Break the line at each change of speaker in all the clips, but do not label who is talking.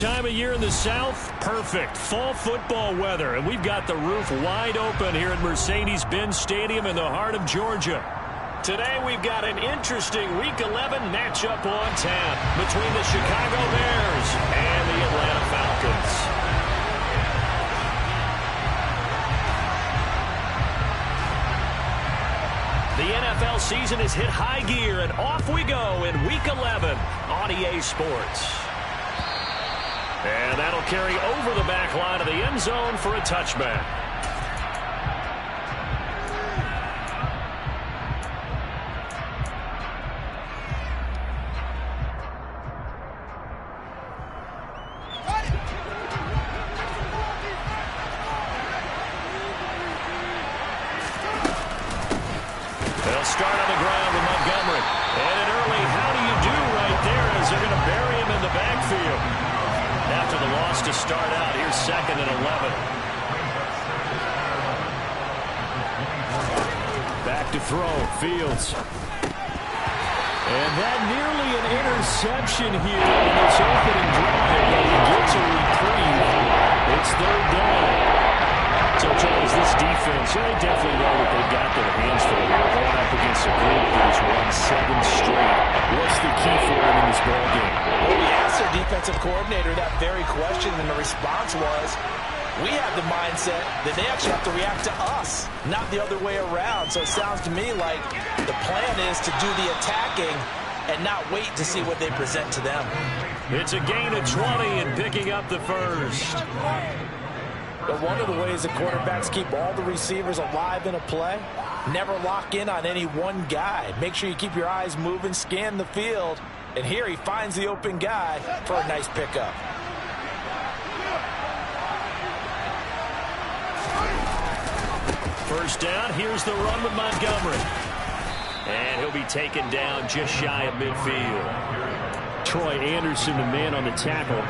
Time of year in the South, perfect. Fall football weather, and we've got the roof wide open here at Mercedes-Benz Stadium in the heart of Georgia. Today we've got an interesting Week 11 matchup on tap between the Chicago Bears and the Atlanta Falcons. The NFL season has hit high gear, and off we go in Week 11 on EA Sports. And that'll carry over the back line of the end zone for a touchback. They'll start on the ground with Montgomery. And an early how do you do right there as they're going to bury him in the backfield. After the loss to start out, here's 2nd and 11. Back to throw, Fields. And that nearly an interception here on this opening drive, but he gets a reprieve. It's 3rd down. So, Charles, this defense, they definitely know that they've got their hands full here, going up against a group that has won 7 straight. What's the key for them in this ballgame?
Well, we asked their defensive coordinator that very question, and the response was, we have the mindset that they actually have to react to us, not the other way around. So it sounds to me like the plan is to do the attacking and not wait to see what they present to them.
It's a gain of 20 and picking up the first.
But one of the ways the quarterbacks keep all the receivers alive in a play, never lock in on any one guy. Make sure you keep your eyes moving, scan the field. And here he finds the open guy for a nice pickup.
First down, here's the run with Montgomery. And he'll be taken down just shy of midfield. Troy Anderson, the man on the tackle.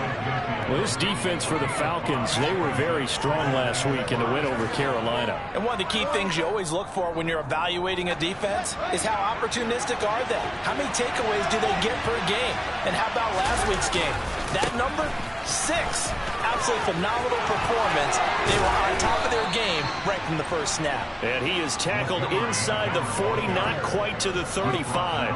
Well, this defense for the Falcons, they were very strong last week in the win over Carolina.
And one of the key things you always look for when you're evaluating a defense is how opportunistic are they? How many takeaways do they get per game? And how about last week's game? That number? 6. Absolutely phenomenal performance. They were on top of their game right from the first snap. And
he is tackled inside the 40, not quite to the 35.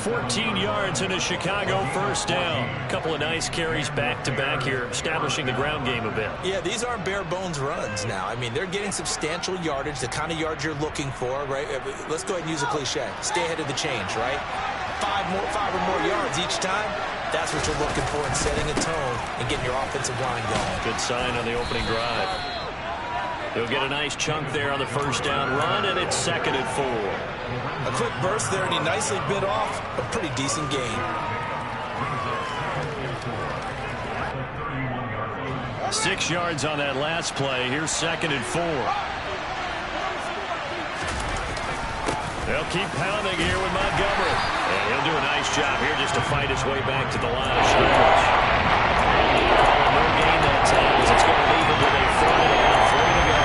14 yards in a Chicago first down. A couple of nice carries back-to-back here, establishing the ground game a bit.
Yeah, these aren't bare-bones runs now. I mean, they're getting substantial yardage, the kind of yards you're looking for, right? Let's go ahead and use a cliche. Stay ahead of the change, right? 5 or more yards each time. That's what you're looking for in setting a tone and getting your offensive line going.
Good sign on the opening drive. He'll get a nice chunk there on the first down run, and it's 2nd and 4.
A quick burst there, and he nicely bit off a pretty decent gain.
6 yards on that last play. Here's 2nd and 4. They'll keep pounding here with Montgomery. And he'll do a nice job here just to fight his way back to the line of scrimmage. No gain that time as it's going to leave him with a 3rd and out, 3 to go.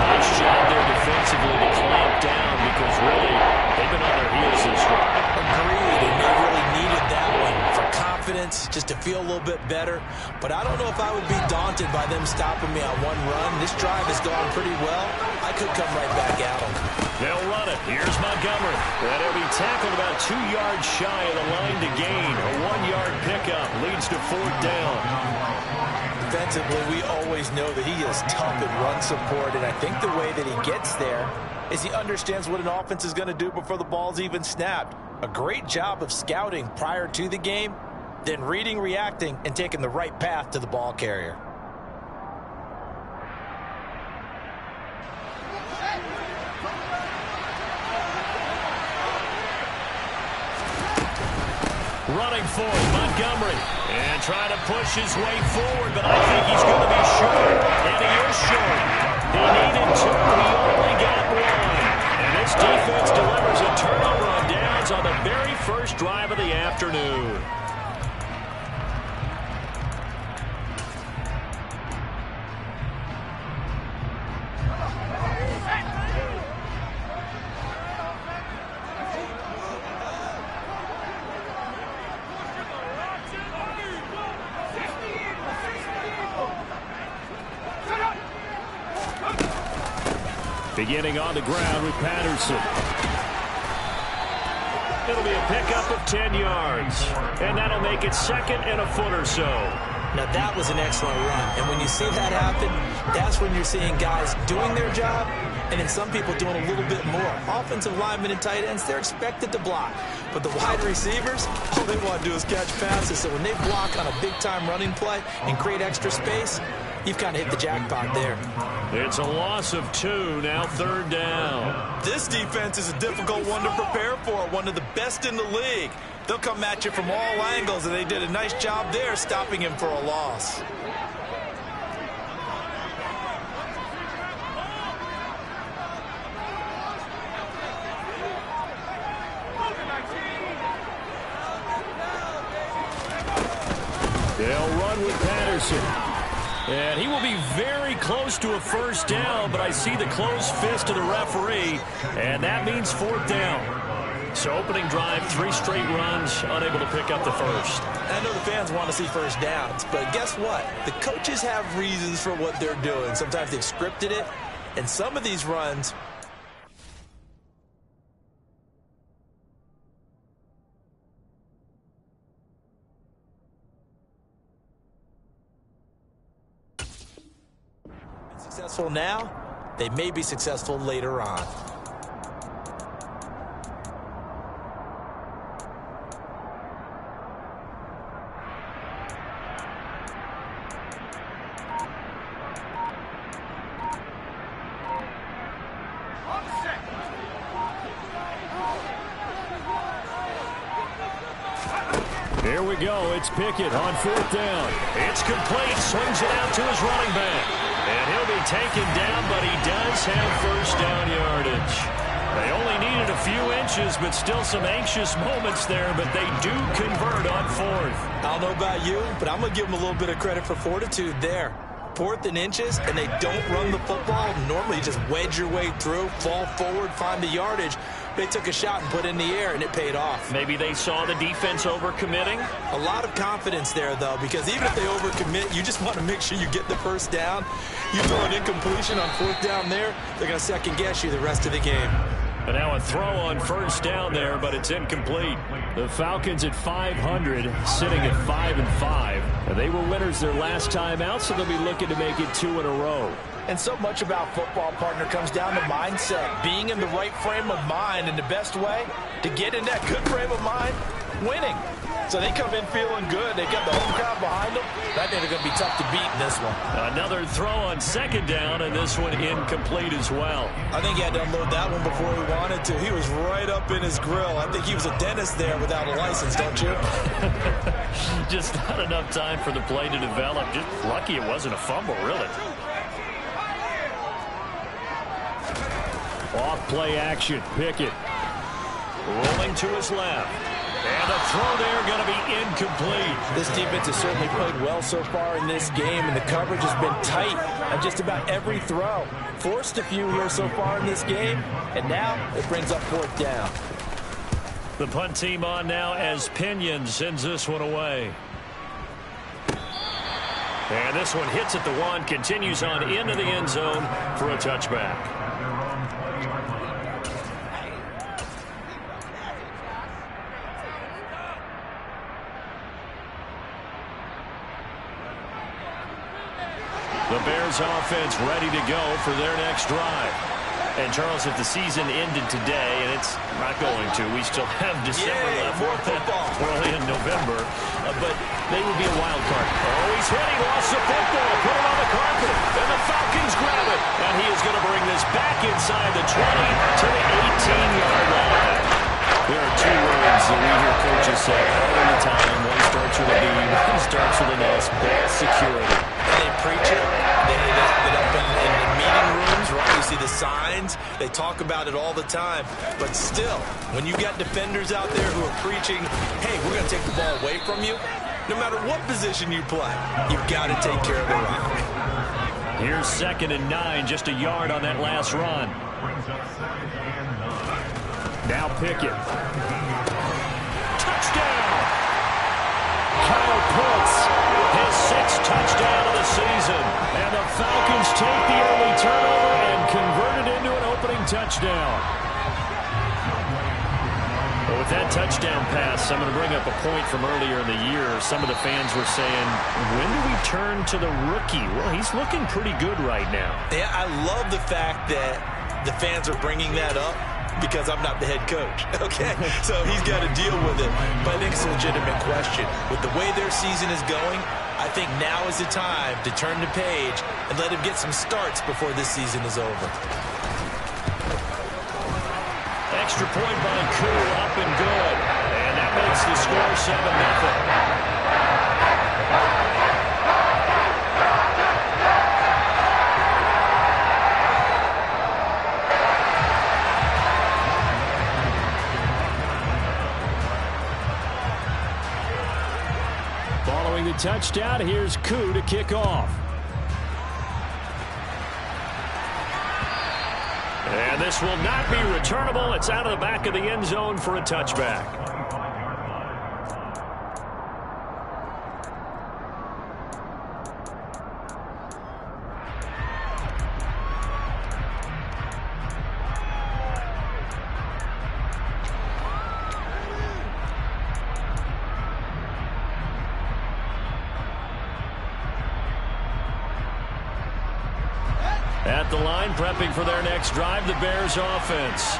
Nice job there defensively to clamp down because really they've been on their heels this week.
Agreed, and they really needed that one for confidence, just to feel a little bit better. But I don't know if I would be daunted by them stopping me on one run. This drive has gone pretty well. I could come right back at them.
They'll run it. Here's Montgomery. And he'll be tackled about 2 yards shy of the line to gain. A 1-yard pickup leads to 4th down.
Defensively, we always know that he is tough in run support, and I think the way that he gets there is he understands what an offense is going to do before the ball's even snapped. A great job of scouting prior to the game, then reading, reacting, and taking the right path to the ball carrier.
Running for it, Montgomery. And trying to push his way forward, but I think he's going to be short. And he is short. He needed 2. He only got 1. And this defense delivers a turnover on downs on the very first drive of the afternoon. Beginning on the ground with Patterson. It'll be a pickup of 10 yards. And that'll make it second and a foot or so.
Now, that was an excellent run. And when you see that happen, that's when you're seeing guys doing their job and then some people doing a little bit more. Offensive linemen and tight ends, they're expected to block. But the wide receivers, all they want to do is catch passes. So when they block on a big-time running play and create extra space, you've kind of hit the jackpot there.
It's a loss of 2, now third down.
This defense is a difficult one to prepare for, one of the best in the league. They'll come at you from all angles, and they did a nice job there stopping him for a loss.
They'll run with Patterson. And he will be very close to a first down, but I see the closed fist of the referee, and that means fourth down. So opening drive, 3 straight runs, unable to pick up the first.
I know the fans want to see first downs, but guess what? The coaches have reasons for what they're doing. Sometimes they've scripted it, and some of these runs... successful now, they may be successful later on.
Here we go. It's Pickett on fourth down. It's complete. Swings it out to his running back. And he'll be taken down, but he does have first down yardage. They only needed a few inches, but still some anxious moments there, but they do convert on fourth.
I don't know about you, but I'm going to give them a little bit of credit for fortitude there. Fourth and inches, and they don't run the football. Normally, you just wedge your way through, fall forward, find the yardage. They took a shot and put it in the air, and it paid off.
Maybe they saw the defense overcommitting.
A lot of confidence there, though, because even if they overcommit, you just want to make sure you get the first down. You throw an incompletion on fourth down there, they're going to second-guess you the rest of the game.
And now a throw on first down there, but it's incomplete. The Falcons at 500, sitting at 5-5. They were winners their last time out, so they'll be looking to make it 2 in a row.
And so much about football, partner, comes down to mindset. Being in the right frame of mind, and the best way to get in that good frame of mind, winning. So they come in feeling good. They got the home crowd behind them. I think they're going to be tough to beat in this one.
Another throw on second down, and this one incomplete as well.
I think he had to unload that one before he wanted to. He was right up in his grill. I think he was a dentist there without a license, don't you?
Just not enough time for the play to develop. Just lucky it wasn't a fumble, really. Off play action. Pickett rolling to his left. And the throw there going to be incomplete.
This defense has certainly played well so far in this game, and the coverage has been tight on just about every throw. Forced a few here so far in this game, and now it brings up fourth down.
The punt team on now as Pinion sends this one away. And this one hits at the 1, continues on into the end zone for a touchback. The Bears offense ready to go for their next drive. And, Charles, if the season ended today, and it's not going to, we still have December left.
More football.
Early in November. But they will be a wild card. Oh, he's hit. He lost the football. Put it on the carpet. And the Falcons grab it. And he is going to bring this back inside the 20 to the 18-yard line. There are 2 words that we hear coaches say all the time. One starts with a B, one starts with an S. Ball security.
And they preach it. They get up in meeting rooms, right? You see the signs. They talk about it all the time. But still, when you got defenders out there who are preaching, hey, we're going to take the ball away from you, no matter what position you play, you've got to take care of the rock.
Here's 2nd and 9, just a yard on that last run. Now Pickett. Touchdown! Kyle Pitts, his 6th touchdown of the season. And the Falcons take the early turnover and convert it into an touchdown. Well, with that touchdown pass, I'm going to bring up a point from earlier in the year. Some of the fans were saying, when do we turn to the rookie? Well, he's looking pretty good right now.
Yeah, I love the fact that the fans are bringing that up because I'm not the head coach, okay? So he's got to deal with it. But I think it's a legitimate question. With the way their season is going, I think now is the time to turn the page and let him get some starts before this season is over.
Extra point by Koo, up and good. And that makes the score 7-0. Following the touchdown, here's Koo to kick off. And this will not be returnable. It's out of the back of the end zone for a touchback. At the line, prepping for their next drive, the Bears offense.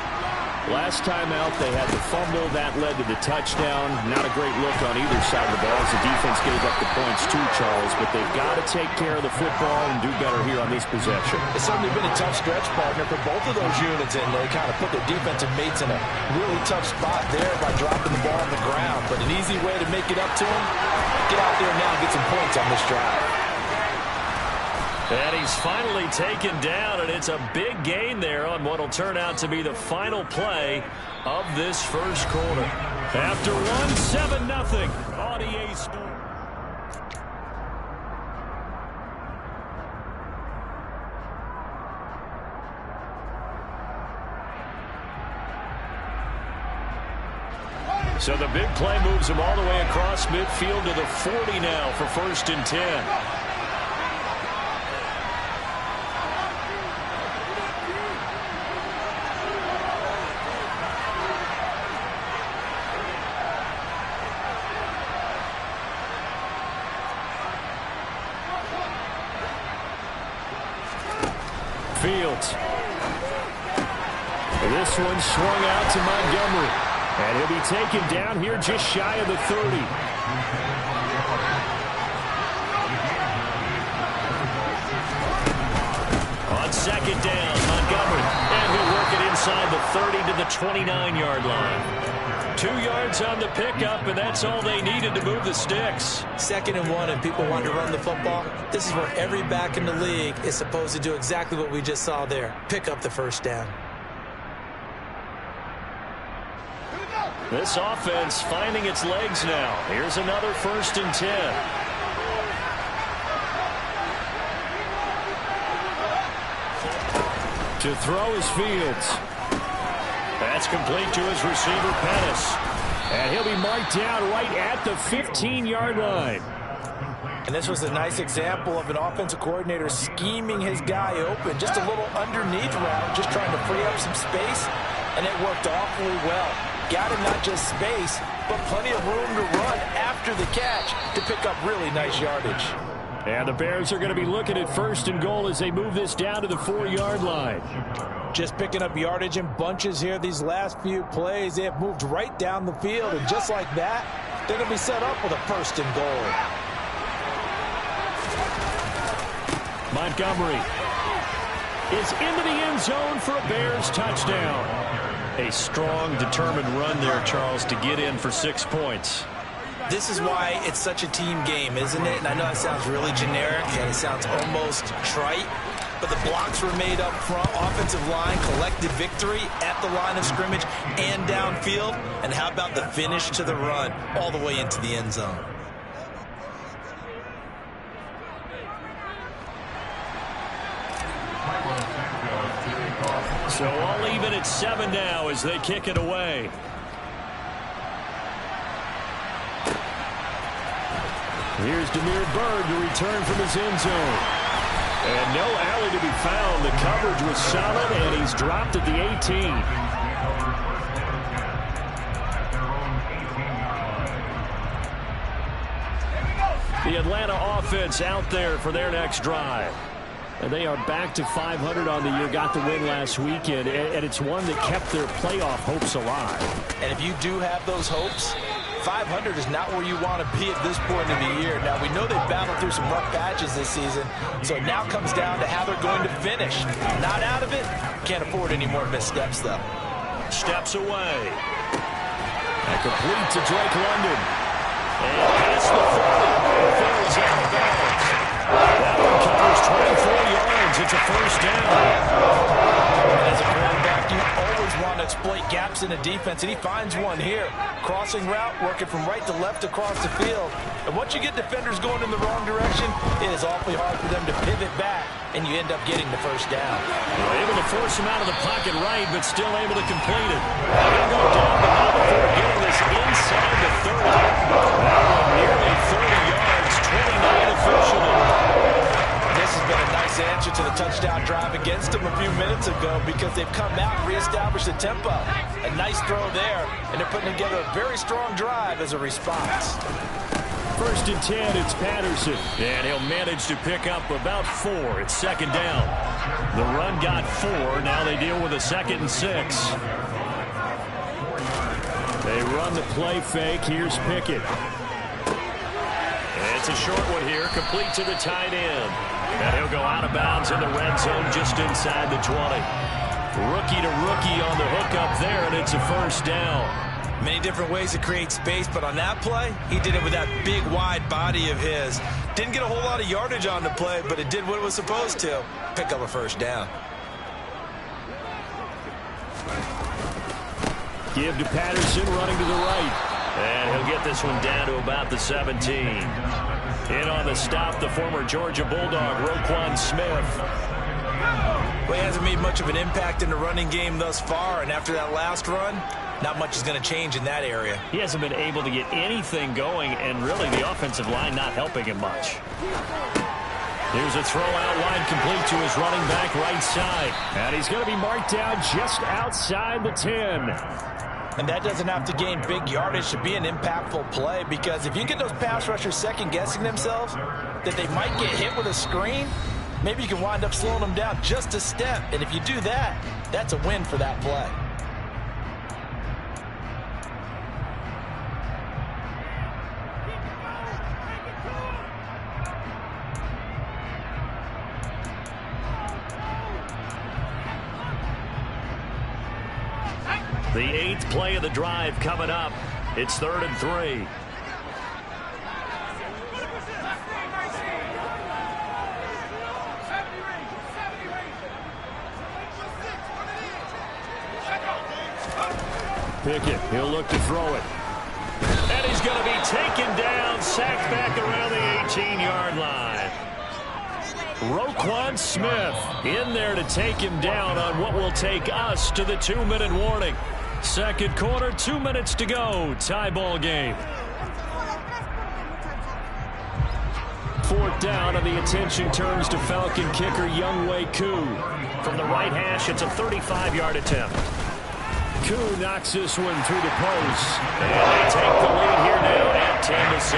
Last time out, they had the fumble. That led to the touchdown. Not a great look on either side of the ball as the defense gave up the points too, Charles. But they've got to take care of the football and do better here on this possession.
It's certainly been a tough stretch, partner, for both of those units, and they kind of put their defensive mates in a really tough spot there by dropping the ball on the ground. But an easy way to make it up to them, get out there now and get some points on this drive.
And he's finally taken down, and it's a big gain there on what will turn out to be the final play of this first quarter. After one, 7-0 on EA Sports. So the big play moves him all the way across midfield to the 40 now for 1st and 10. Fields. This one swung out to Montgomery. And he'll be taken down here just shy of the 30. On 2nd down, Montgomery. And he'll work it inside the 30 to the 29-yard line. 2 yards on the pickup, and that's all they needed to move the sticks.
2nd and 1, and people want to run the football. This is where every back in the league is supposed to do exactly what we just saw there. Pick up the 1st down.
This offense finding its legs now. Here's another 1st and 10. To throw is Fields. That's complete to his receiver, Pettis. And he'll be marked down right at the 15-yard line.
And this was a nice example of an offensive coordinator scheming his guy open. Just a little underneath route, just trying to free up some space. And it worked awfully well. Got him not just space, but plenty of room to run after the catch to pick up really nice yardage.
And the Bears are going to be looking at 1st and goal as they move this down to the 4-yard line.
Just picking up yardage in bunches here these last few plays. They have moved right down the field, and just like that, they're going to be set up with a 1st and goal.
Montgomery is into the end zone for a Bears touchdown. A strong, determined run there, Charles, to get in for 6 points.
This is why it's such a team game, isn't it? And I know it sounds really generic and it sounds almost trite, but the blocks were made up front. Offensive line collected victory at the line of scrimmage and downfield. And how about the finish to the run all the way into the end zone?
So all even at 7 now as they kick it away. Here's Demir Bird to return from his end zone. And no alley to be found. The coverage was solid, and he's dropped at the 18. The Atlanta offense out there for their next drive. And they are back to 500 on the year, got the win last weekend, and it's one that kept their playoff hopes alive.
And if you do have those hopes, 500 is not where you want to be at this point in the year. Now, we know they've battled through some rough patches this season, so it now comes down to how they're going to finish. Not out of it. Can't afford any more missteps, though.
Steps away. And complete to Drake London. And past the 40. Falls out of bounds. That one covers 24 yards. It's a first down.
And as a quarterback, you always want to exploit gaps in the defense, and he finds one here. Crossing route, working from right to left across the field. And once you get defenders going in the wrong direction, it is awfully hard for them to pivot back, and you end up getting the first down.
They're able to force him out of the pocket right, but still able to complete it. They're going to go down the middle before getting this inside the 30. That one nearly 30 yards, 29 officially.
This has been a nice answer to the touchdown drive against them a few minutes ago because they've come out and reestablished the tempo. A nice throw there, and they're putting together a very strong drive as a response.
First and 10, it's Patterson. And he'll manage to pick up about 4. It's second down. The run got 4. Now they deal with a 2nd and 6. They run the play fake. Here's Pickett. And it's a short one here, complete to the tight end. And he'll go out of bounds in the red zone just inside the 20. Rookie to rookie on the hook up there, and it's a first down.
Many different ways to create space, but on that play, he did it with that big, wide body of his. Didn't get a whole lot of yardage on the play, but it did what it was supposed to. Pick up a first down.
Give to Patterson, running to the right. And he'll get this one down to about the 17. In on the stop, the former Georgia Bulldog, Roquan Smith.
Well, he hasn't made much of an impact in the running game thus far, and after that last run, not much is going to change in that area.
He hasn't been able to get anything going, and really the offensive line not helping him much. Here's a throw out line complete to his running back right side. And he's going to be marked down just outside the 10.
And that doesn't have to gain big yardage to be an impactful play, because if you get those pass rushers second-guessing themselves that they might get hit with a screen, maybe you can wind up slowing them down just a step. And if you do that, that's a win for that play.
The 8th play of the drive coming up. It's 3rd and 3. Pickett, he'll look to throw it. And he's going to be taken down, sacked back around the 18-yard line. Roquan Smith in there to take him down on what will take us to the 2-minute warning. Second quarter, 2 minutes to go. Tie ball game. 4th down, and the attention turns to Falcon kicker Younghoe Koo. From the right hash, it's a 35-yard attempt. Koo knocks this one through the post. And they take the lead here now at 10-7.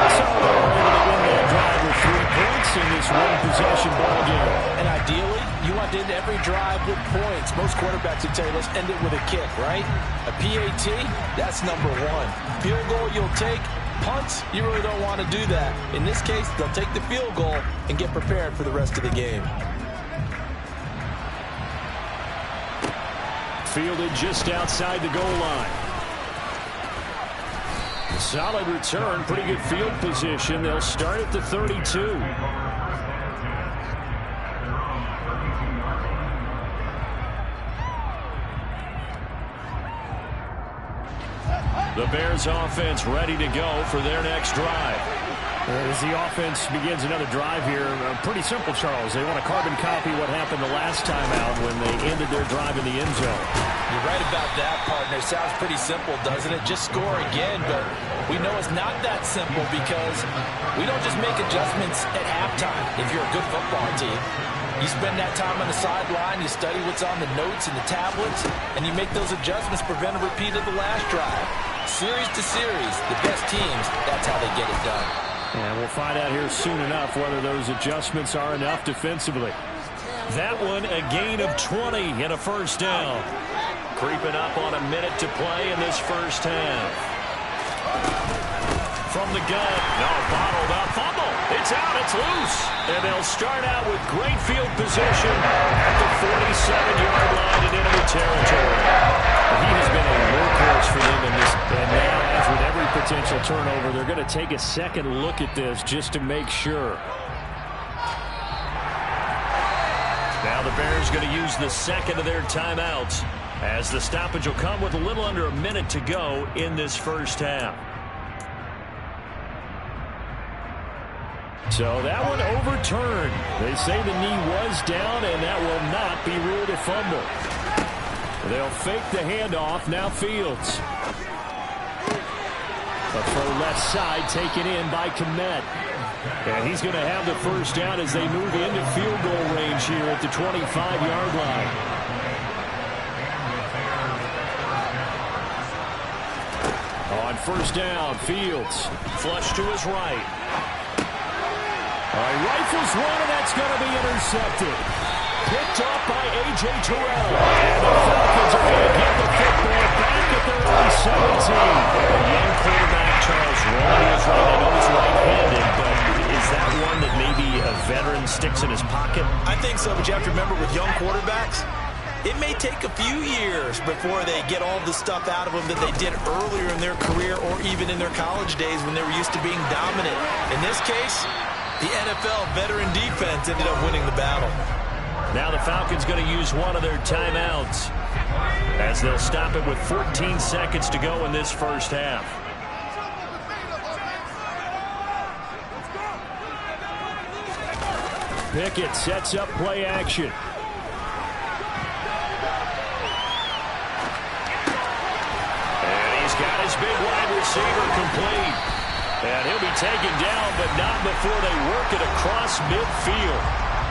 So they're able to win that drive with 3 points in this one-possession ball game. And ideally, you want to end every drive with points. Most quarterbacks would tell you, let's end it with a kick, right? A PAT, that's number 1. Field goal you'll take. Punts, you really don't want to do that. In this case, they'll take the field goal and get prepared for the rest of the game. Fielded just outside the goal line. Solid return, pretty good field position. They'll start at the 32. The Bears offense ready to go for their next drive. As the offense begins another drive here, pretty simple, Charles. They want to carbon copy what happened the last time out when they ended their drive in the end zone.
You're right about that, partner. Sounds pretty simple, doesn't it? Just score again, but we know it's not that simple because we don't just make adjustments at halftime if you're a good football team. You spend that time on the sideline, you study what's on the notes and the tablets, and you make those adjustments, prevent a repeat of the last drive. Series to series, the best teams, that's how they get it done.
And we'll find out here soon enough whether those adjustments are enough defensively. That one, a gain of 20 and a first down. Creeping up on a minute to play in this first half. From the gun. No, bottled up. Fumble. It's out. It's loose. And they'll start out with great field position at the 47-yard line in enemy territory. He has been a workhorse for them in this. And now, as with every potential turnover, they're going to take a second look at this just to make sure. Now the Bears going to use the second of their timeouts as the stoppage will come with a little under a minute to go in this first half. So that one overturned. They say the knee was down, and that will not be ruled a fumble. They'll fake the handoff. Now Fields. A throw left side taken in by Kmet. And he's going to have the first down as they move into field goal range here at the 25-yard line. On first down, Fields. Flush to his right. Rifles one, and that's going to be intercepted. Picked off by A.J. Terrell. And the Falcons are going to get the football back at their own 17. A young quarterback, Charles Ronnie is right. I know he's right-handed, but is that one that maybe a veteran sticks in his pocket?
I think so, but you have to remember with young quarterbacks, it may take a few years before they get all the stuff out of them that they did earlier in their career or even in their college days when they were used to being dominant. In this case, the NFL veteran defense ended up winning the battle.
Now the Falcons going to use one of their timeouts as they'll stop it with 14 seconds to go in this first half. Pickett sets up play action. And he's got his big wide receiver complete. And he'll be taken down, but not before they work it across midfield.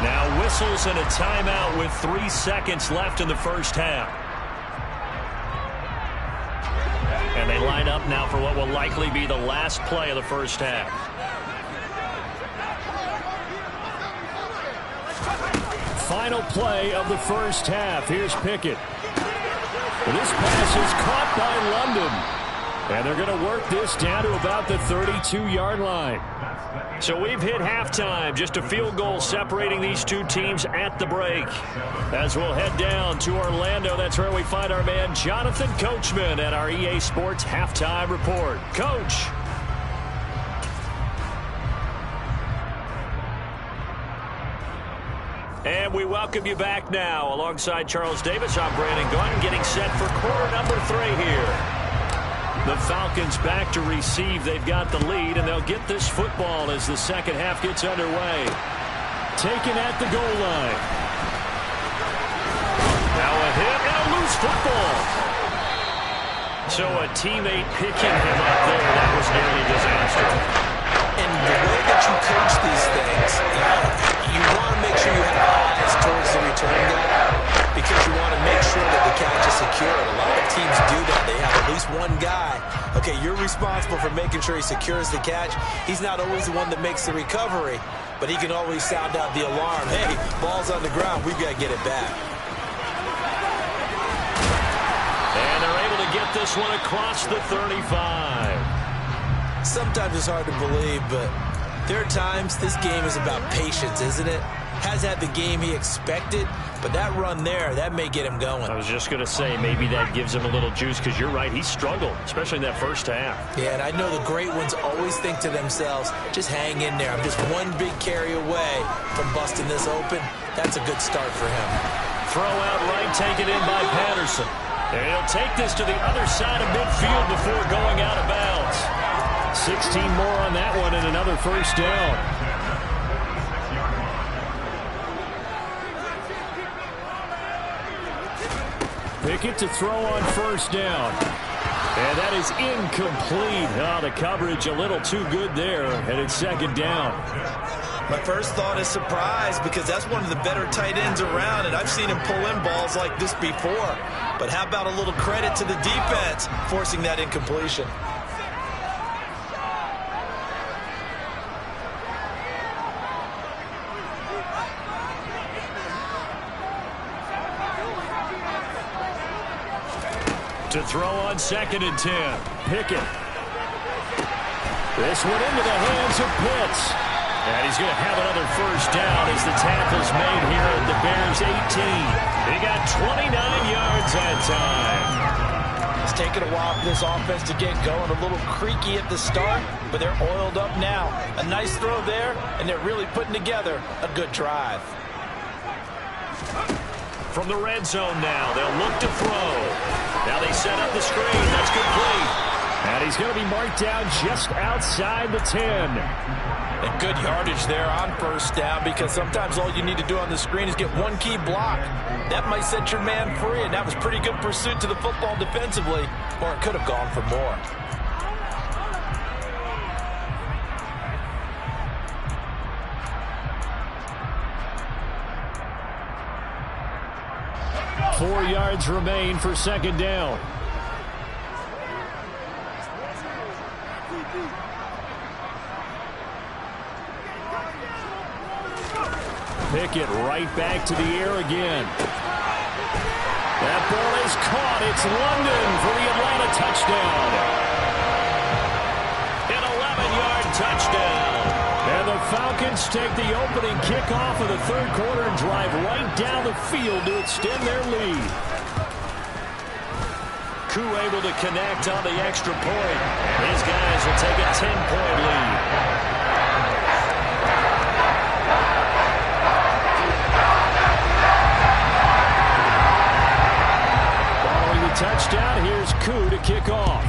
Now whistles and a timeout with 3 seconds left in the first half. And they line up now for what will likely be the last play of the first half. Final play of the first half. Here's Pickett. This pass is caught by London. And they're going to work this down to about the 32-yard line. So we've hit halftime. Just a field goal separating these two teams at the break. As we'll head down to Orlando, that's where we find our man Jonathan Coachman at our EA Sports Halftime Report. Coach. And we welcome you back now. Alongside Charles Davis, I'm Brandon Gunn, getting set for quarter number 3 here. The Falcons back to receive. They've got the lead, and they'll get this football as the second half gets underway. Taken at the goal line. Now a hit and a loose football. So a teammate picking him up there. That was nearly a disaster.
And the way that you coach these things, you want to make sure you have eyes towards the return guy because you want to make sure that the catch is secure. A lot of teams do that. They have at least one guy. Okay, you're responsible for making sure he secures the catch. He's not always the one that makes the recovery, but he can always sound out the alarm. Hey, ball's on the ground. We've got to get it back.
And they're able to get this one across the 35.
Sometimes it's hard to believe, but there are times this game is about patience, isn't it? Has had the game he expected, but that run there, that may get him going.
I was just going to say, maybe that gives him a little juice, because you're right, he struggled, especially in that first half.
Yeah, and I know the great ones always think to themselves, just hang in there. I'm just one big carry away from busting this open. That's a good start for him.
Throw out right, taken in by Patterson. And he'll take this to the other side of midfield before going out of bounds. 16 more on that one and another first down. Pickett to throw on first down. And that is incomplete. Oh, the coverage a little too good there, and it's second down.
My first thought is surprise, because that's one of the better tight ends around, and I've seen him pull in balls like this before. But how about a little credit to the defense forcing that incompletion?
To throw on 2nd and 10. Pickett. This one into the hands of Pitts. And he's going to have another first down as the tackle's made here at the Bears 18. He got 29 yards that time.
It's taken a while for this offense to get going. A little creaky at the start, but they're oiled up now. A nice throw there, and they're really putting together a good drive.
From the red zone now, they'll look to throw. Now they set up the screen. That's complete. And he's going to be marked down just outside the 10.
And good yardage there on first down, because sometimes all you need to do on the screen is get one key block. That might set your man free, and that was pretty good pursuit to the football defensively, or it could have gone for more.
Four yards remain for second down. Pickett right back to the air again. That ball is caught. It's London for the Atlanta touchdown. An 11-yard touchdown. And the Falcons take the opening kickoff of the third quarter and drive right down the field to extend their lead. Koo able to connect on the extra point. His guys will take a 10-point lead. Following the touchdown, here's Koo to kick off.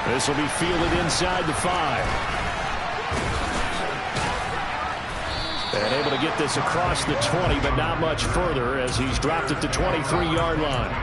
This will be fielded inside the 5. And able to get this across the 20, but not much further as he's dropped at the 23-yard line.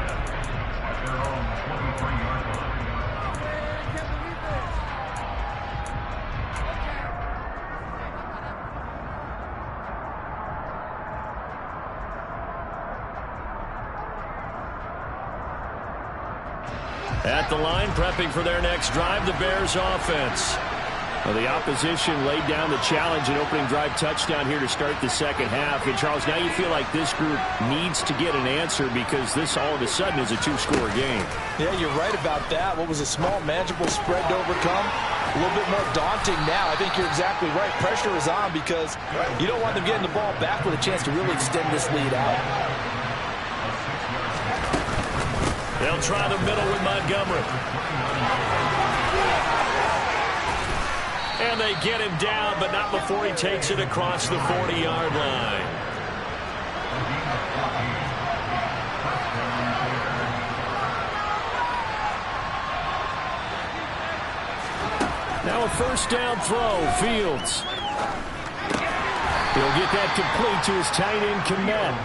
At the line, prepping for their next drive, the Bears offense. Well, the opposition laid down the challenge and opening drive touchdown here to start the second half. And, Charles, now you feel like this group needs to get an answer because this all of a sudden is a two-score game.
Yeah, you're right about that. What was a small, manageable spread to overcome? A little bit more daunting now. I think you're exactly right. Pressure is on because you don't want them getting the ball back with a chance to really extend this lead out.
They'll try the middle with Montgomery. And they get him down, but not before he takes it across the 40-yard line. Now a first down throw, Fields. He'll get that complete to his tight end, Kmet.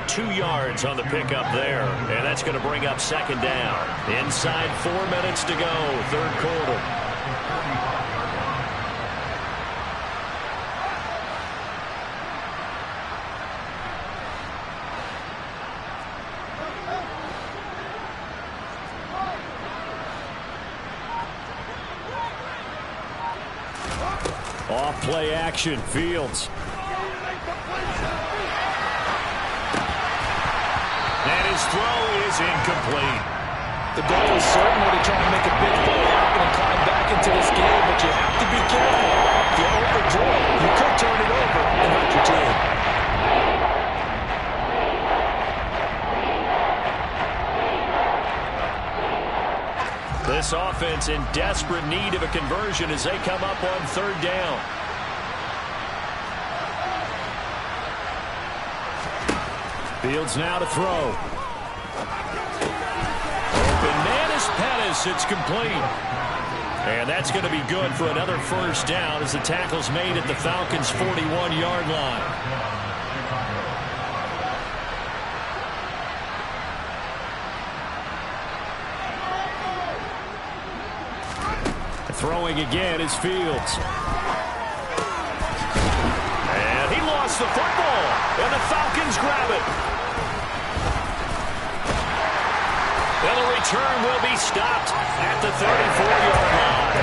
2 yards on the pickup there, and that's going to bring up second down. Inside 4 minutes to go, third quarter. Off play action, Fields. And his throw is incomplete.
The goal is certainly to try and make a big play happen and climb back into this game, but you have to be careful. If you overdraw it, you could turn it over and hurt your team.
This offense in desperate need of a conversion as they come up on third down. Fields now to throw. Open man. this. It's complete. And that's going to be good for another first down as the tackle's made at the Falcons' 41-yard line. Throwing again is Fields. And he lost the football. And the Falcons grab it. And the return will be stopped at the 34-yard line.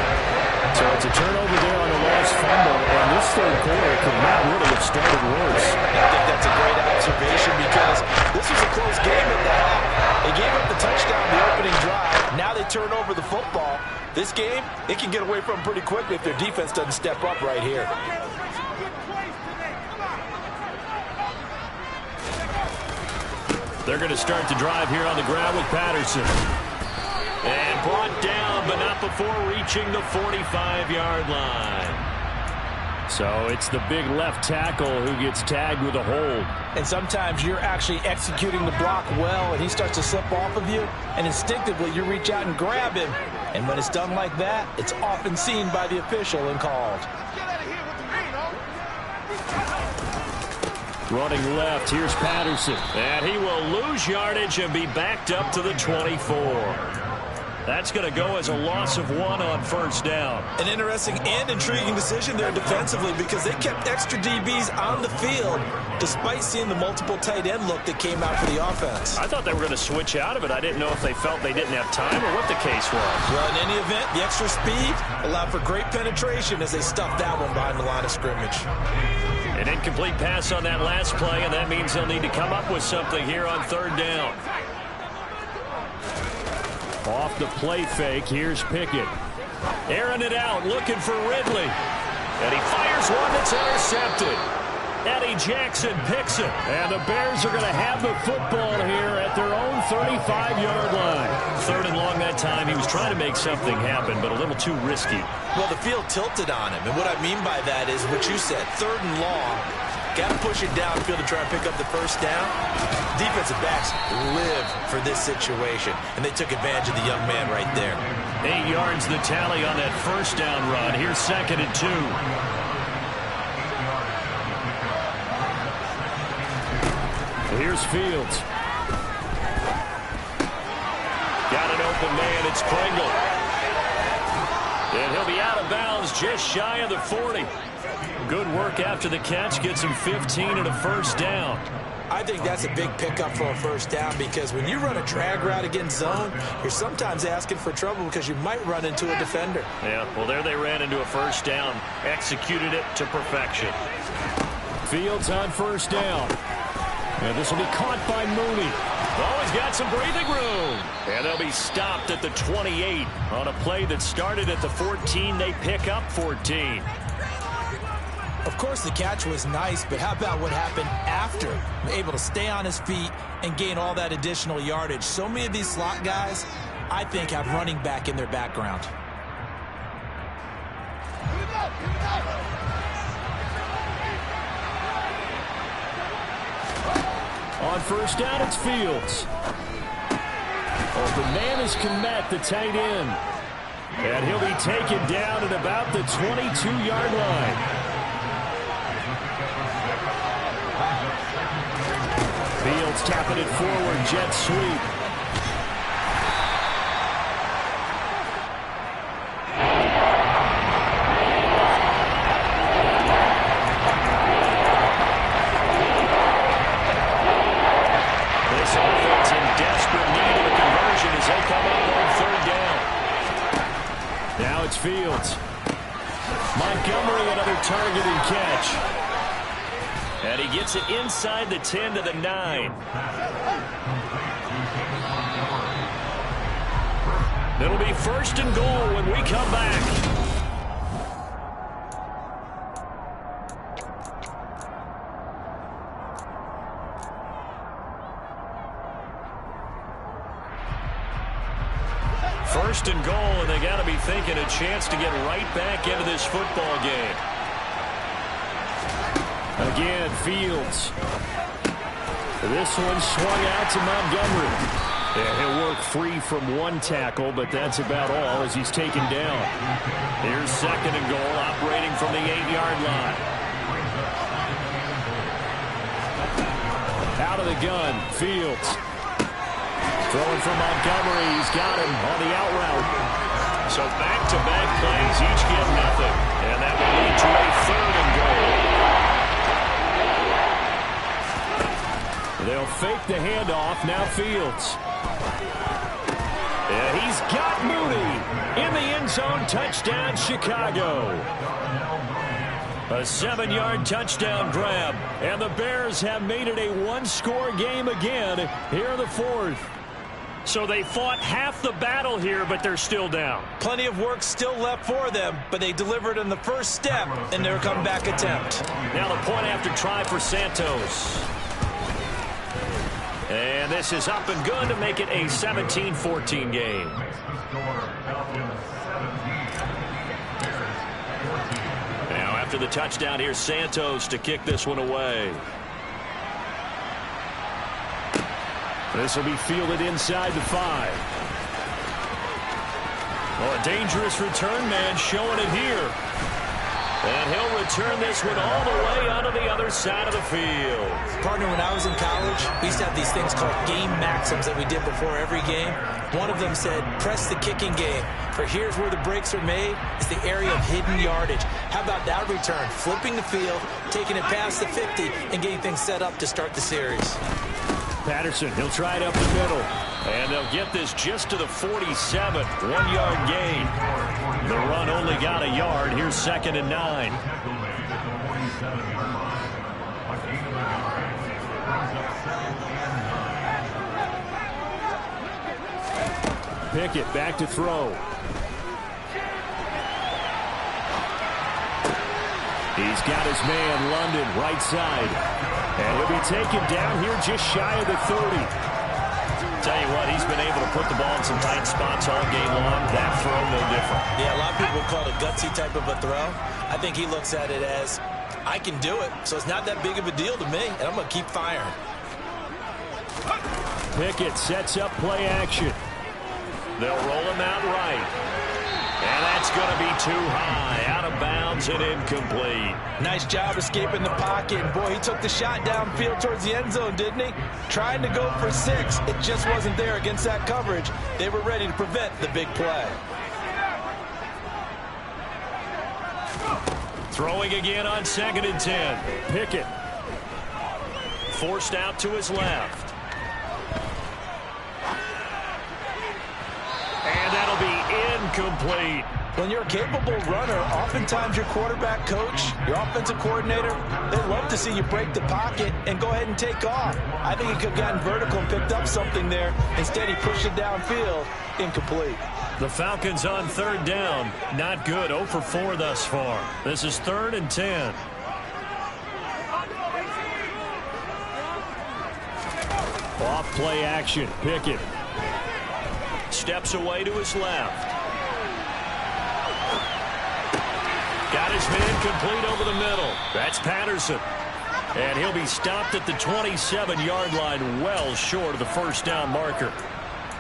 So it's a turnover there on the last fumble. And this third quarter could not really have started worse.
I think that's a great observation because this was a close game at the half. They gave up the touchdown the opening drive. Now they turn over the football. This game, it can get away from them pretty quickly if their defense doesn't step up right here.
They're going to start the drive here on the ground with Patterson. And brought down, but not before reaching the 45-yard line. So it's the big left tackle who gets tagged with a hold.
And sometimes you're actually executing the block well, and he starts to slip off of you, and instinctively you reach out and grab him. And when it's done like that, it's often seen by the official and called.
Running left, here's Patterson. And he will lose yardage and be backed up to the 24. That's going to go as a loss of 1 on first down.
An interesting and intriguing decision there defensively because they kept extra DBs on the field despite seeing the multiple tight end look that came out for the offense.
I thought they were going to switch out of it. I didn't know if they felt they didn't have time or what the case was.
Well, in any event, the extra speed allowed for great penetration as they stuffed that one behind the line of scrimmage.
An incomplete pass on that last play, and that means they'll need to come up with something here on third down. Off the play fake, here's Pickett. Airing it out, looking for Ridley. And he fires one that's intercepted. Eddie Jackson picks it. And the Bears are going to have the football here at their own 35-yard line. Third and long that time. He was trying to make something happen, but a little too risky.
Well, the field tilted on him. And what I mean by that is what you said, third and long. Got to push it downfield to try and pick up the first down. Defensive backs live for this situation, and they took advantage of the young man right there.
8 yards the tally on that first down run. Here's 2nd and 2. Here's Fields. Got an open man. It's Pringle. And he'll be out of bounds just shy of the 40. Good work after the catch. Gets him 15 and a first down.
I think that's a big pickup for a first down because when you run a drag route against zone, you're sometimes asking for trouble because you might run into a defender.
Yeah, well, there they ran into a first down. Executed it to perfection.
Fields on first down. And this will be caught by Mooney.
Oh, he's got some breathing room. And they'll be stopped at the 28 on a play that started at the 14. They pick up 14.
Of course, the catch was nice, but how about what happened after? Able to stay on his feet and gain all that additional yardage. So many of these slot guys, I think, have running back in their background.
On first down, it's Fields. Open man is Kmet, the tight end.
And he'll be taken down at about the 22-yard line. Fields tapping it forward, jet sweep. This offense in desperate need of a conversion as they come up on third down. Now it's Fields. Montgomery, another target and catch. And he gets it inside the 10 to the 9. It'll be first and goal when we come back. First and goal, and they got to be thinking a chance to get right back into this football game.
Again, Fields. This one swung out to Montgomery.
Yeah, he'll work free from one tackle, but that's about all as he's taken down. Here's second and goal, operating from the 8-yard line. Out of the gun, Fields. Throwing from Montgomery, he's got him on the out route. So back-to-back plays, each get nothing. And that will lead to a third and goal. They'll fake the handoff, now Fields. Yeah, he's got Mooney in the end zone. Touchdown, Chicago. A 7-yard touchdown grab. And the Bears have made it a one-score game again here in the fourth. So they fought half the battle here, but they're still down.
Plenty of work still left for them, but they delivered on the first step in their comeback attempt.
Now the point after try for Santos. And this is up and good to make it a 17-14 game. Now after the touchdown, here's Santos to kick this one away. This will be fielded inside the 5. Oh, a dangerous return man showing it here. And he'll return this one all the way onto the other side of the field.
Partner, when I was in college, we used to have these things called game maxims that we did before every game. One of them said, press the kicking game. For here's where the breaks are made. It's the area of hidden yardage. How about that return? Flipping the field, taking it past the 50, and getting things set up to start the series.
Patterson, he'll try it up the middle. And they'll get this just to the 47. 1-yard gain. The run only got a yard. Here's second and 9. Pickett back to throw. He's got his man, London, right side. And he'll be taken down here just shy of the 30. Tell you what, he's been able to put the ball in some tight spots all game long. That throw, no different.
Yeah, a lot of people call it a gutsy type of a throw. I think he looks at it as, I can do it, so it's not that big of a deal to me, and I'm going to keep firing.
Pickett sets up play action. They'll roll him out right. And that's going to be too high, out of bounds and incomplete.
Nice job escaping the pocket. And boy, he took the shot downfield towards the end zone, didn't he? Trying to go for 6. It just wasn't there against that coverage. They were ready to prevent the big play.
Throwing again on second and 10. Pickett. Forced out to his left. And that'll be incomplete.
When you're a capable runner, oftentimes your quarterback coach, your offensive coordinator, they love to see you break the pocket and go ahead and take off. I think he could have gotten vertical and picked up something there. Instead, he pushed it downfield. Incomplete.
The Falcons on third down. Not good. 0 for 4 thus far. This is 3rd and 10. Off play action. Pickett. Steps away to his left. Got his man complete over the middle. That's Patterson. And he'll be stopped at the 27-yard line, well short of the first down marker.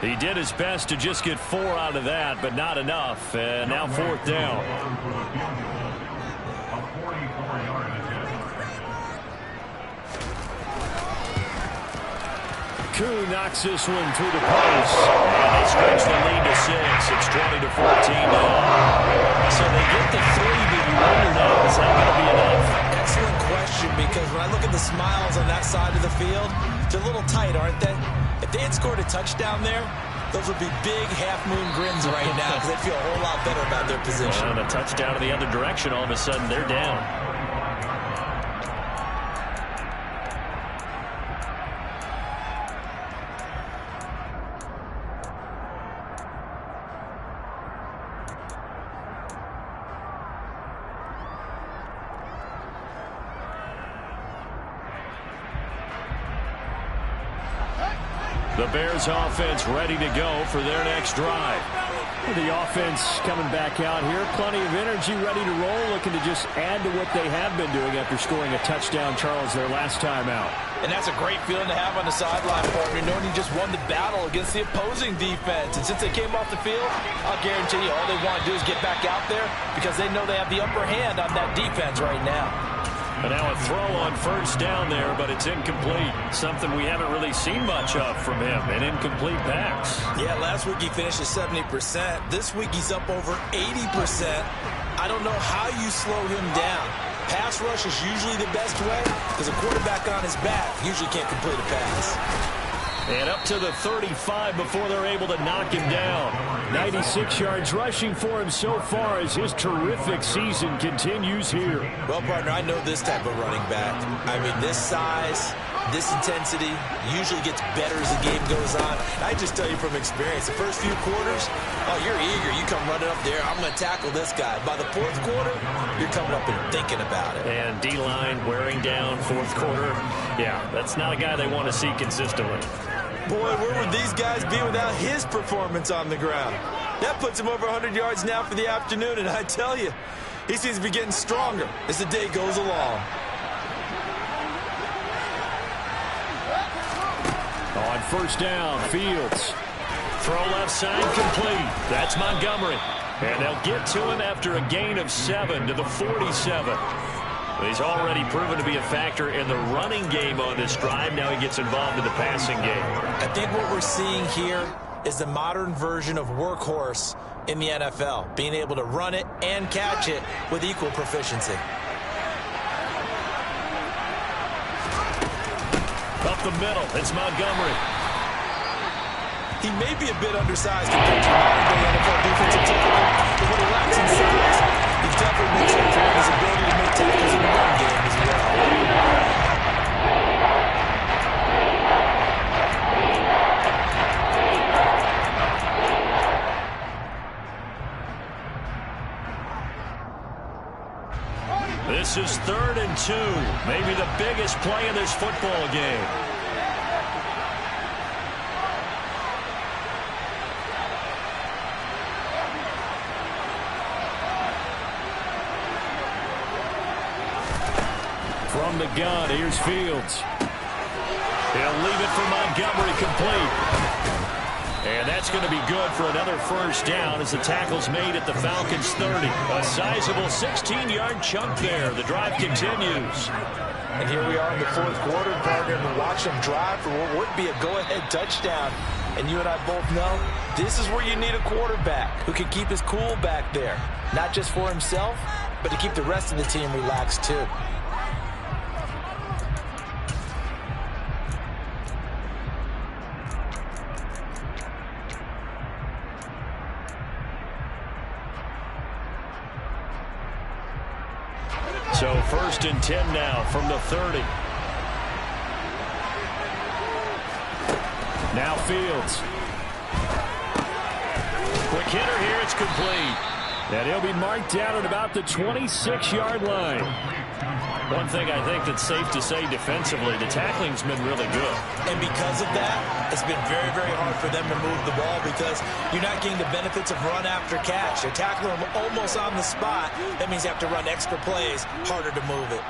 He did his best to just get 4 out of that, but not enough. And now 4th down. Koo knocks this one through the post. And they stretch the lead to 6. It's 20-14 now. So they get the 3, but you wonder now, is that going to be enough?
Excellent question, because when I look at the smiles on that side of the field, they're a little tight, aren't they? If they had scored a touchdown there, those would be big half-moon grins right now because they'd feel a whole lot better about their position.
And a touchdown in the other direction, all of a sudden they're down. The Bears offense ready to go for their next drive.
The offense coming back out here. Plenty of energy, ready to roll, looking to just add to what they have been doing after scoring a touchdown, Charles, their last time out.
And that's a great feeling to have on the sideline, partner, knowing you just won the battle against the opposing defense. And since they came off the field, I'll guarantee you all they want to do is get back out there because they know they have the upper hand on that defense right now.
And now a throw on first down there, but it's incomplete. Something we haven't really seen much of from him, an incomplete pass.
Yeah, last week he finished at 70%. This week he's up over 80%. I don't know how you slow him down. Pass rush is usually the best way because a quarterback on his back usually can't complete a pass.
And up to the 35 before they're able to knock him down.
96 yards rushing for him so far as his terrific season continues here.
Well, partner, I know this type of running back. I mean, this size, this intensity usually gets better as the game goes on. I just tell you from experience, the first few quarters, oh, you're eager. You come running up there, I'm going to tackle this guy. By the fourth quarter, you're coming up and thinking about it.
And D-line wearing down fourth quarter. Yeah, that's not a guy they want to see consistently.
Boy, where would these guys be without his performance on the ground? That puts him over 100 yards now for the afternoon, and I tell you, he seems to be getting stronger as the day goes along.
On first down, Fields.
Throw left side complete. That's Montgomery. And they'll get to him after a gain of 7 to the 47. He's already proven to be a factor in the running game on this drive. Now he gets involved in the passing game.
I think what we're seeing here is the modern version of workhorse in the NFL, being able to run it and catch it with equal proficiency.
Up the middle, it's Montgomery.
He may be a bit undersized compared to modern-day NFL defensive tackle, but when he lacks in size, he definitely makes up for his ability to make tackles in the run game as well.
This is 3rd and 2, maybe the biggest play in this football game.
From the gun, here's Fields.
He'll leave it for Montgomery complete. And that's going to be good for another first down as the tackle's made at the Falcons' 30. A sizable 16-yard chunk there. The drive continues.
And here we are in the fourth quarter, partner, and we're watching them drive for what would be a go-ahead touchdown. And you and I both know this is where you need a quarterback who can keep his cool back there. Not just for himself, but to keep the rest of the team relaxed too.
So 1st and 10 now from the 30.
Now Fields.
Quick hitter here, it's complete.
And he'll be marked down at about the 26-yard line.
One thing I think that's safe to say defensively, the tackling's been really good.
And because of that, it's been very, very hard for them to move the ball because you're not getting the benefits of run after catch. They're tackling them almost on the spot. That means you have to run extra plays, harder to move it.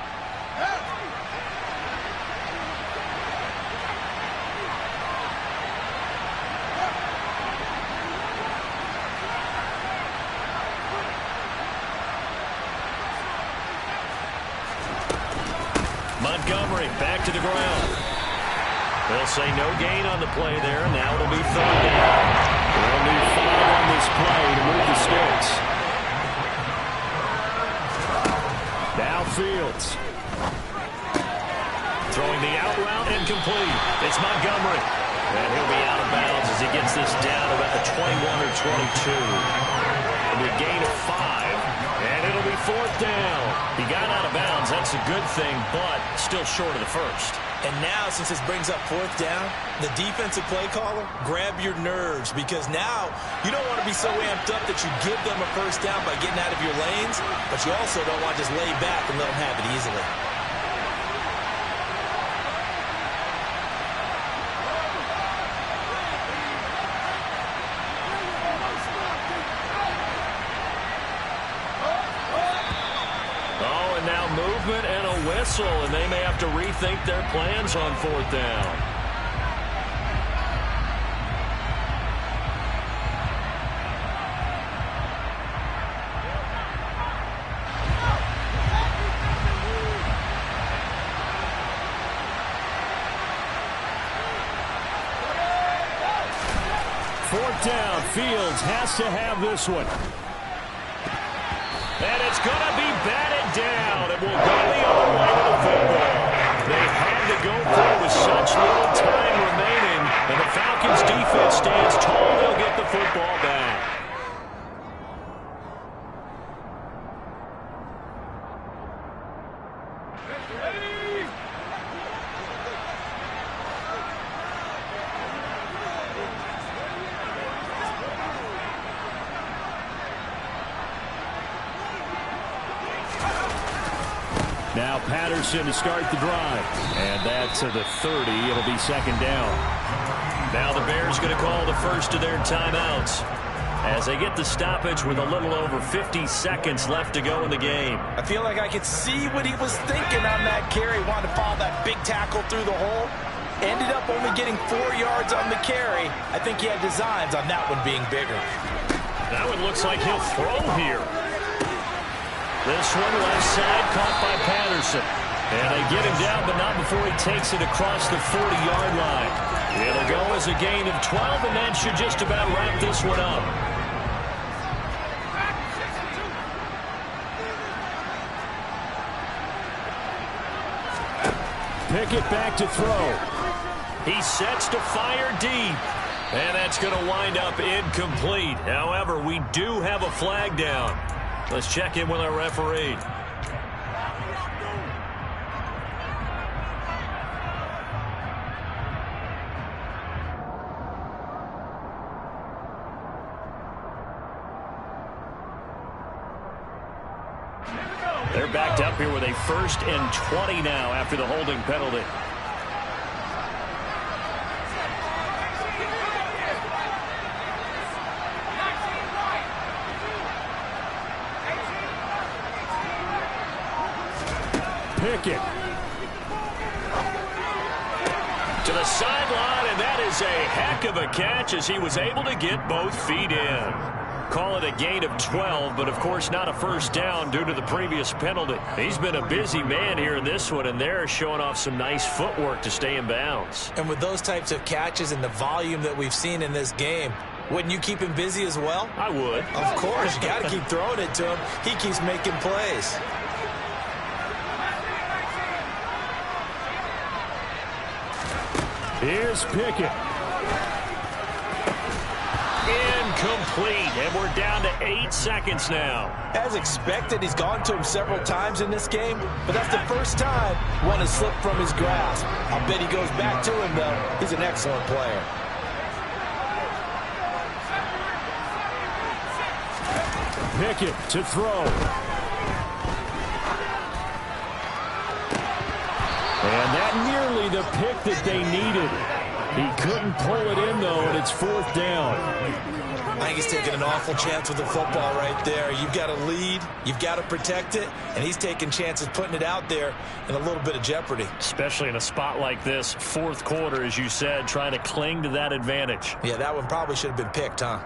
Montgomery back to the ground. They'll say no gain on the play there. Now it'll be 3rd down.
They'll need 5 on this play to move the sticks. Now Fields.
Throwing the out route incomplete. It's Montgomery. And he'll be out of bounds as he gets this down about the 21 or 22. It'll be a gain of 5. And it'll be 4th down. He got out of bounds. That's a good thing, but still short of the first.
And now, since this brings up 4th down, the defensive play caller, grab your nerves because now you don't want to be so amped up that you give them a first down by getting out of your lanes, but you also don't want to just lay back and let them have it easily.
movement and a whistle, and they may have to rethink their plans on 4th down. Fourth down, Fields has to have this one. And it's going to be batted down. It will go the other way with the football. They had to go for it with such little time remaining. And the Falcons' defense stands tall. They'll get the football back. Now Patterson to start the drive. And that's to the 30. It'll be 2nd down. Now the Bears going to call the first of their timeouts as they get the stoppage with a little over 50 seconds left to go in the game.
I feel like I could see what he was thinking on that carry. Wanted to follow that big tackle through the hole. Ended up only getting 4 yards on the carry. I think he had designs on that one being bigger.
That one looks like he'll throw here. This one left side caught by Patterson. And they get him down, but not before he takes it across the 40-yard line. It'll go as a gain of 12, and that should just about wrap this one up. Pickett back to throw. He sets to fire deep. And that's going to wind up incomplete. However, we do have a flag down. Let's check in with our referee. They're backed up here with a 1st and 20 now after the holding penalty. Pickett to the sideline, and that is a heck of a catch as he was able to get both feet in. Call it a gain of 12, but of course not a 1st down due to the previous penalty. He's been a busy man here in this one, and they're showing off some nice footwork to stay in bounds.
And with those types of catches and the volume that we've seen in this game, wouldn't you keep him busy as well?
I would.
Of course, you got to keep throwing it to him. He keeps making plays.
Here's Pickett. Incomplete, and we're down to 8 seconds now.
As expected, he's gone to him several times in this game, but that's the first time one has slipped from his grasp. I'll bet he goes back to him, though. He's an excellent player.
Pickett to throw. And that nearly the pick that they needed. He couldn't pull it in, though, and it's 4th down.
I think he's taking an awful chance with the football right there. You've got to lead, you've got to protect it, and he's taking chances putting it out there in a little bit of jeopardy.
Especially in a spot like this, 4th quarter, as you said, trying to cling to that advantage.
Yeah, that one probably should have been picked, huh?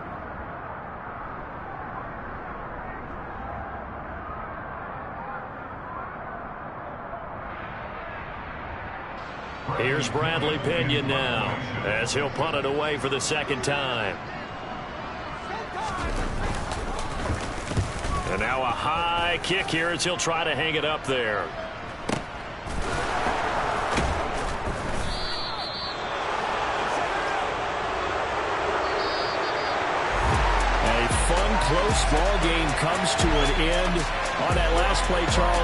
Here's Bradley Pinion now as he'll punt it away for the 2nd time. And now a high kick here as he'll try to hang it up there. A fun, close ball game comes to an end on that last play, Charles.